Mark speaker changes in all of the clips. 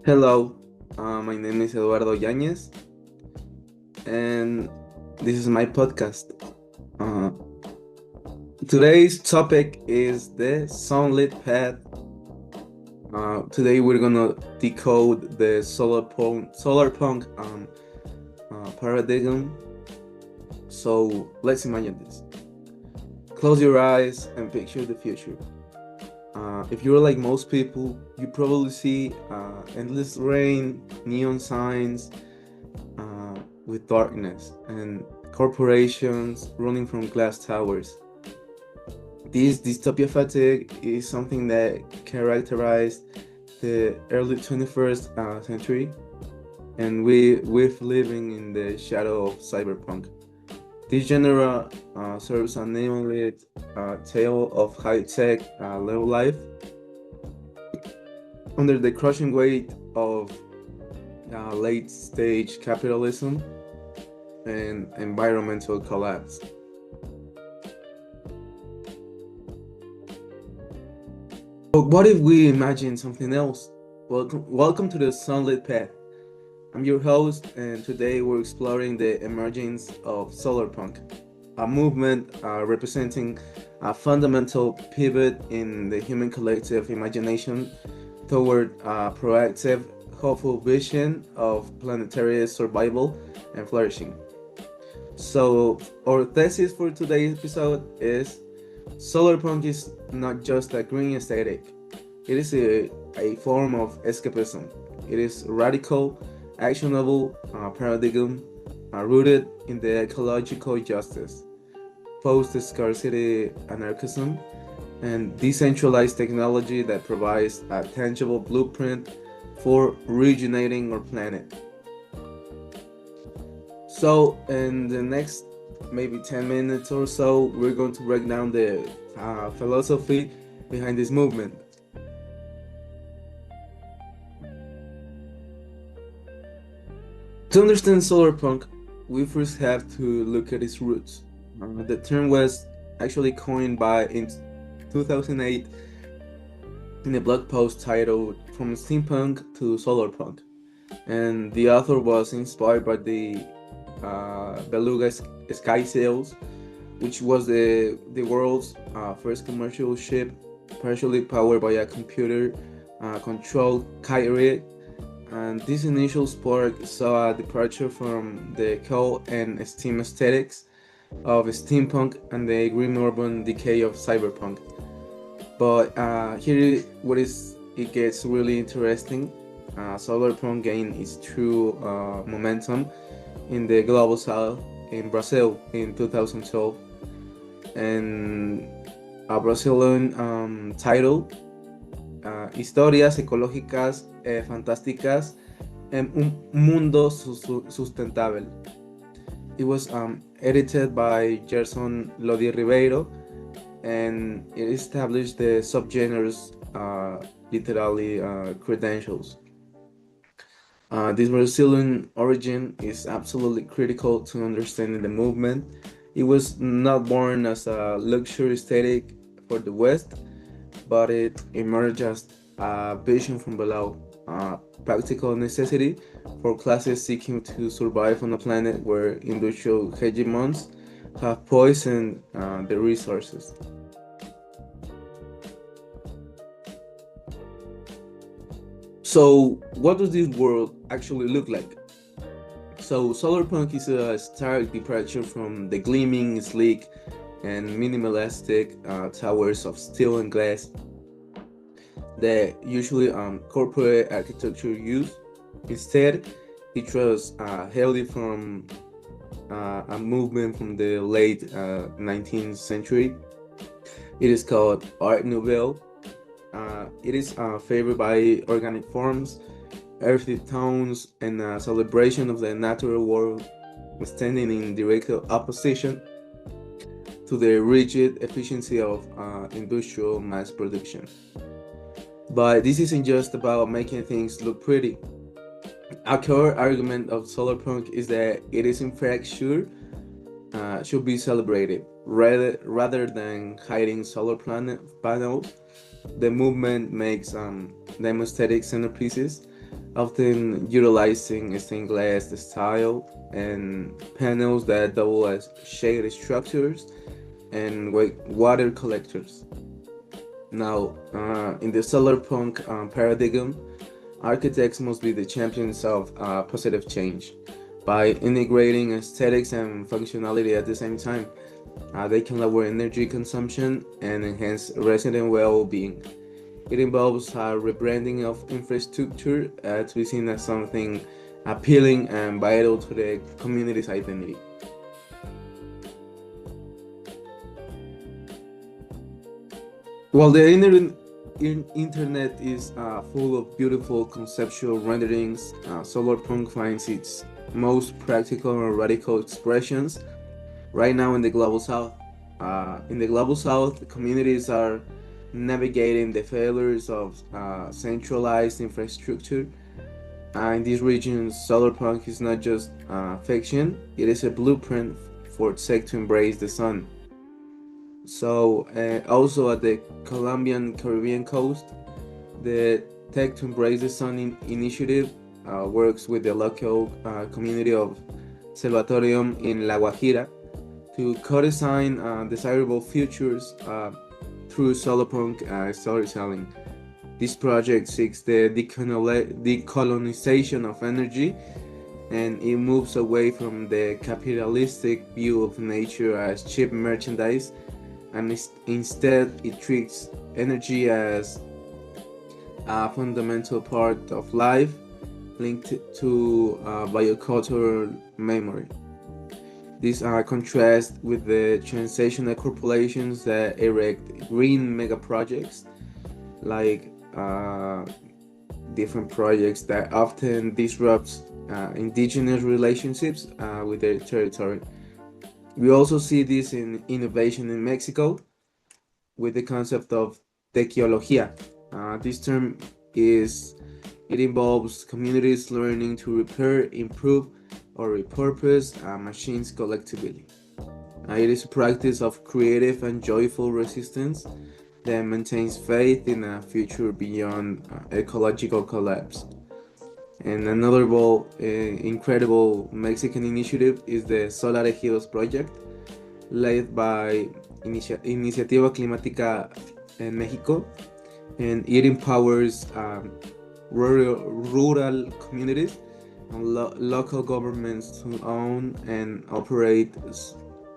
Speaker 1: Hello, my name is Eduardo Yañez, and this is my podcast. Uh, Today's topic is the sunlit path. Today we're gonna decode the solar punk paradigm. So let's imagine this. Close your eyes and picture the future. If you're like most people, you probably see endless rain, neon signs, with darkness and corporations running from glass towers. This dystopia fatigue is something that characterized the early 21st century, and we're living in the shadow of cyberpunk. This genre serves a neon-lit tale of high-tech low life under the crushing weight of late-stage capitalism and environmental collapse. But what if we imagine something else? Welcome to the Sunlit Path. I'm your host, and today we're exploring the emergence of solarpunk, a movement representing a fundamental pivot in the human collective imagination toward a proactive, hopeful vision of planetary survival and flourishing. So, our thesis for today's episode is solarpunk is not just a green aesthetic, it is a form of escapism. It is radical, actionable paradigm rooted in the ecological justice, post scarcity anarchism, and decentralized technology that provides a tangible blueprint for regenerating our planet. So, in the next maybe 10 minutes or so, we're going to break down the philosophy behind this movement. To understand solarpunk, we first have to look at its roots. The term was actually coined by in 2008 in a blog post titled "From Steampunk to Solarpunk," and the author was inspired by the Beluga Sky Sails, which was the world's first commercial ship, partially powered by a computer controlled kite rig. And this initial spark saw a departure from the coal and steam aesthetics of steampunk and the grim urban decay of cyberpunk. But here, what is it gets really interesting. Solarpunk gained its true momentum in the global south in Brazil in 2012, and a Brazilian title, Historias ecológicas fantásticas en un mundo sustentable. It was edited by Gerson Lodi Ribeiro, and it established the subgenres literally credentials. This Brazilian origin is absolutely critical to understanding the movement. It was not born as a luxury aesthetic for the West, but it emerged as a vision from below, a practical necessity for classes seeking to survive on a planet where industrial hegemons have poisoned the resources. So, what does this world actually look like? So, solarpunk is a stark departure from the gleaming, sleek, and minimalistic towers of steel and glass that usually corporate architecture use. Instead, it was hailed from a movement from the late 19th century. It is called Art Nouveau. It is favored by organic forms, earthy tones, and a celebration of the natural world, standing in direct opposition to the rigid efficiency of industrial mass production. But this isn't just about making things look pretty. A core argument of solarpunk is that it is in fact should be celebrated rather than hiding panels. The movement makes them aesthetic centerpieces often utilizing stained glass style and panels that double as shade structures and water collectors. Now, in the solar punk paradigm, architects must be the champions of positive change. By integrating aesthetics and functionality at the same time, they can lower energy consumption and enhance resident well-being. It involves rebranding of infrastructure to be seen as something appealing and vital to the community's identity. While the internet is full of beautiful conceptual renderings, solarpunk finds its most practical and radical expressions right now in the global south. In the global south, communities are navigating the failures of centralized infrastructure. In these regions, solarpunk is not just fiction, it is a blueprint for tech to embrace the sun. So, also at the Colombian Caribbean coast, the Tech to Embrace the Sun initiative works with the local community of Salvatorium in La Guajira to co-design desirable futures through solarpunk storytelling. This project seeks the decolonization of energy, and it moves away from the capitalistic view of nature as cheap merchandise, and instead it treats energy as a fundamental part of life linked to biocultural memory. This contrasts with the transnational corporations that erect green mega projects, like different projects that often disrupts indigenous relationships with their territory. We also see this in innovation in Mexico with the concept of tequiología. This term it involves communities learning to repair, improve, or repurpose machines collectively. It is a practice of creative and joyful resistance that maintains faith in a future beyond ecological collapse. And another incredible Mexican initiative is the Solar Ejidos project, led by Iniciativa Climática en Mexico, and it empowers rural communities and local governments to own and operate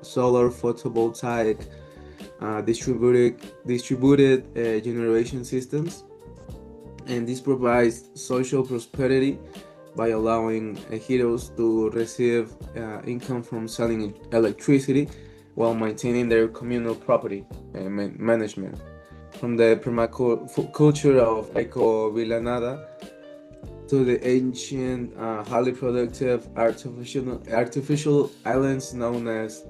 Speaker 1: solar photovoltaic distributed generation systems, and this provides social prosperity by allowing ejidos to receive income from selling electricity while maintaining their communal property management. From the permaculture of Eco Villanada to the ancient, highly productive artificial islands known as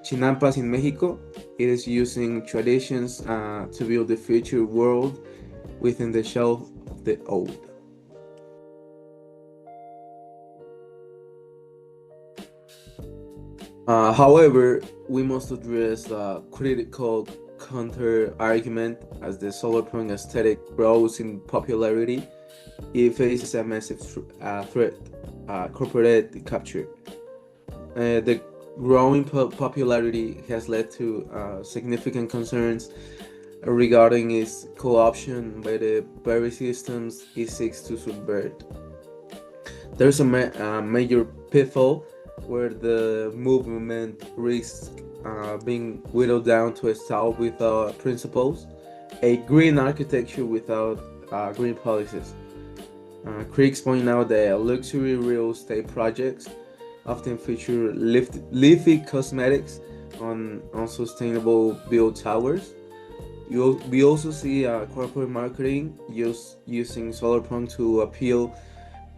Speaker 1: Chinampas in Mexico, it is using traditions to build the future world within the shell of the old. However, we must address the critical counter argument. As the solarpunk aesthetic grows in popularity, it faces a massive threat: corporate capture. The growing popularity has led to significant concerns regarding its co-option by the very systems it seeks to subvert. There's a major pitfall where the movement risks being whittled down to a style without principles, a green architecture without green policies. Critics point out that luxury real estate projects often feature leafy cosmetics on unsustainable build towers. We also see corporate marketing using solarpunk to appeal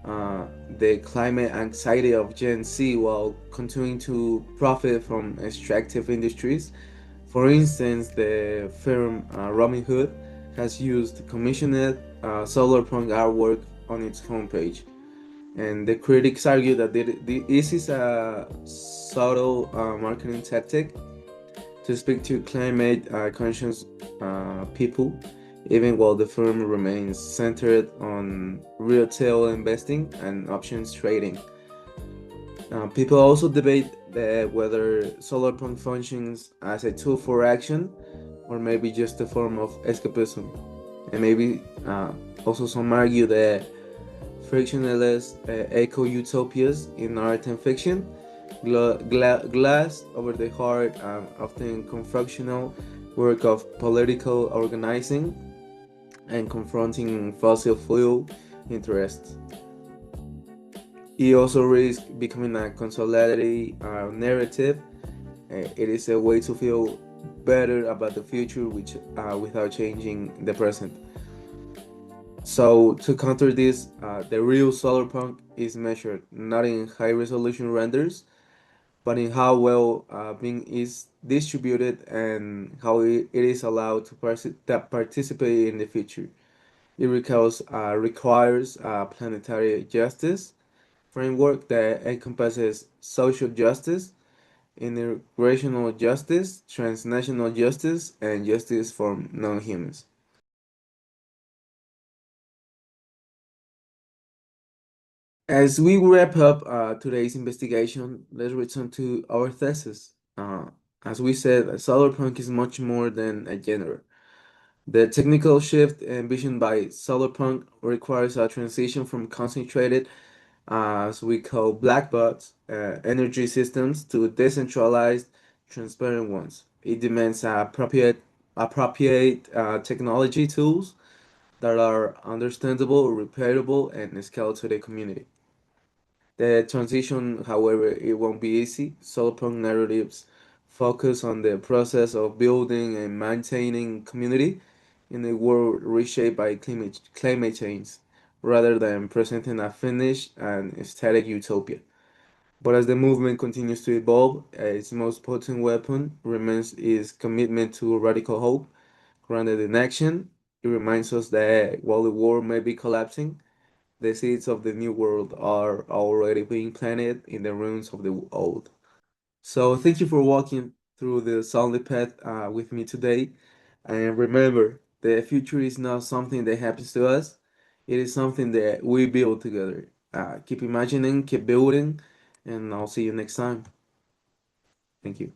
Speaker 1: the climate anxiety of Gen Z while continuing to profit from extractive industries. For instance, the firm Robinhood has used commissioned solarpunk artwork on its homepage, and the critics argue that this is a subtle marketing tactic to speak to climate conscious people, even while the firm remains centered on retail investing and options trading. People also debate whether solar punk functions as a tool for action or maybe just a form of escapism. And maybe also some argue that frictionless eco-utopias in art and fiction glass over the hard, often confrontational work of political organizing and confronting fossil fuel interests. It also risks becoming a consolidatory narrative. It is a way to feel better about the future without changing the present. So to counter this, the real solar punk is measured not in high resolution renders, but in how well being is distributed and how it is allowed to participate in the future. It requires planetary justice framework that encompasses social justice, intergenerational justice, transnational justice, and justice for non-humans. As we wrap up today's investigation, let's return to our thesis. As we said, solarpunk is much more than a genre. The technical shift envisioned by solarpunk requires a transition from concentrated, as we call black box, energy systems to decentralized, transparent ones. It demands appropriate technology tools that are understandable, repairable, and scaled to the community. The transition, however, it won't be easy. Solarpunk narratives focus on the process of building and maintaining community in a world reshaped by climate change, rather than presenting a finished and static utopia. But as the movement continues to evolve, its most potent weapon remains its commitment to radical hope, grounded in action. It reminds us that while the world may be collapsing, the seeds of the new world are already being planted in the ruins of the old. So thank you for walking through the solid path with me today. And remember, the future is not something that happens to us. It is something that we build together. Keep imagining, keep building, and I'll see you next time. Thank you.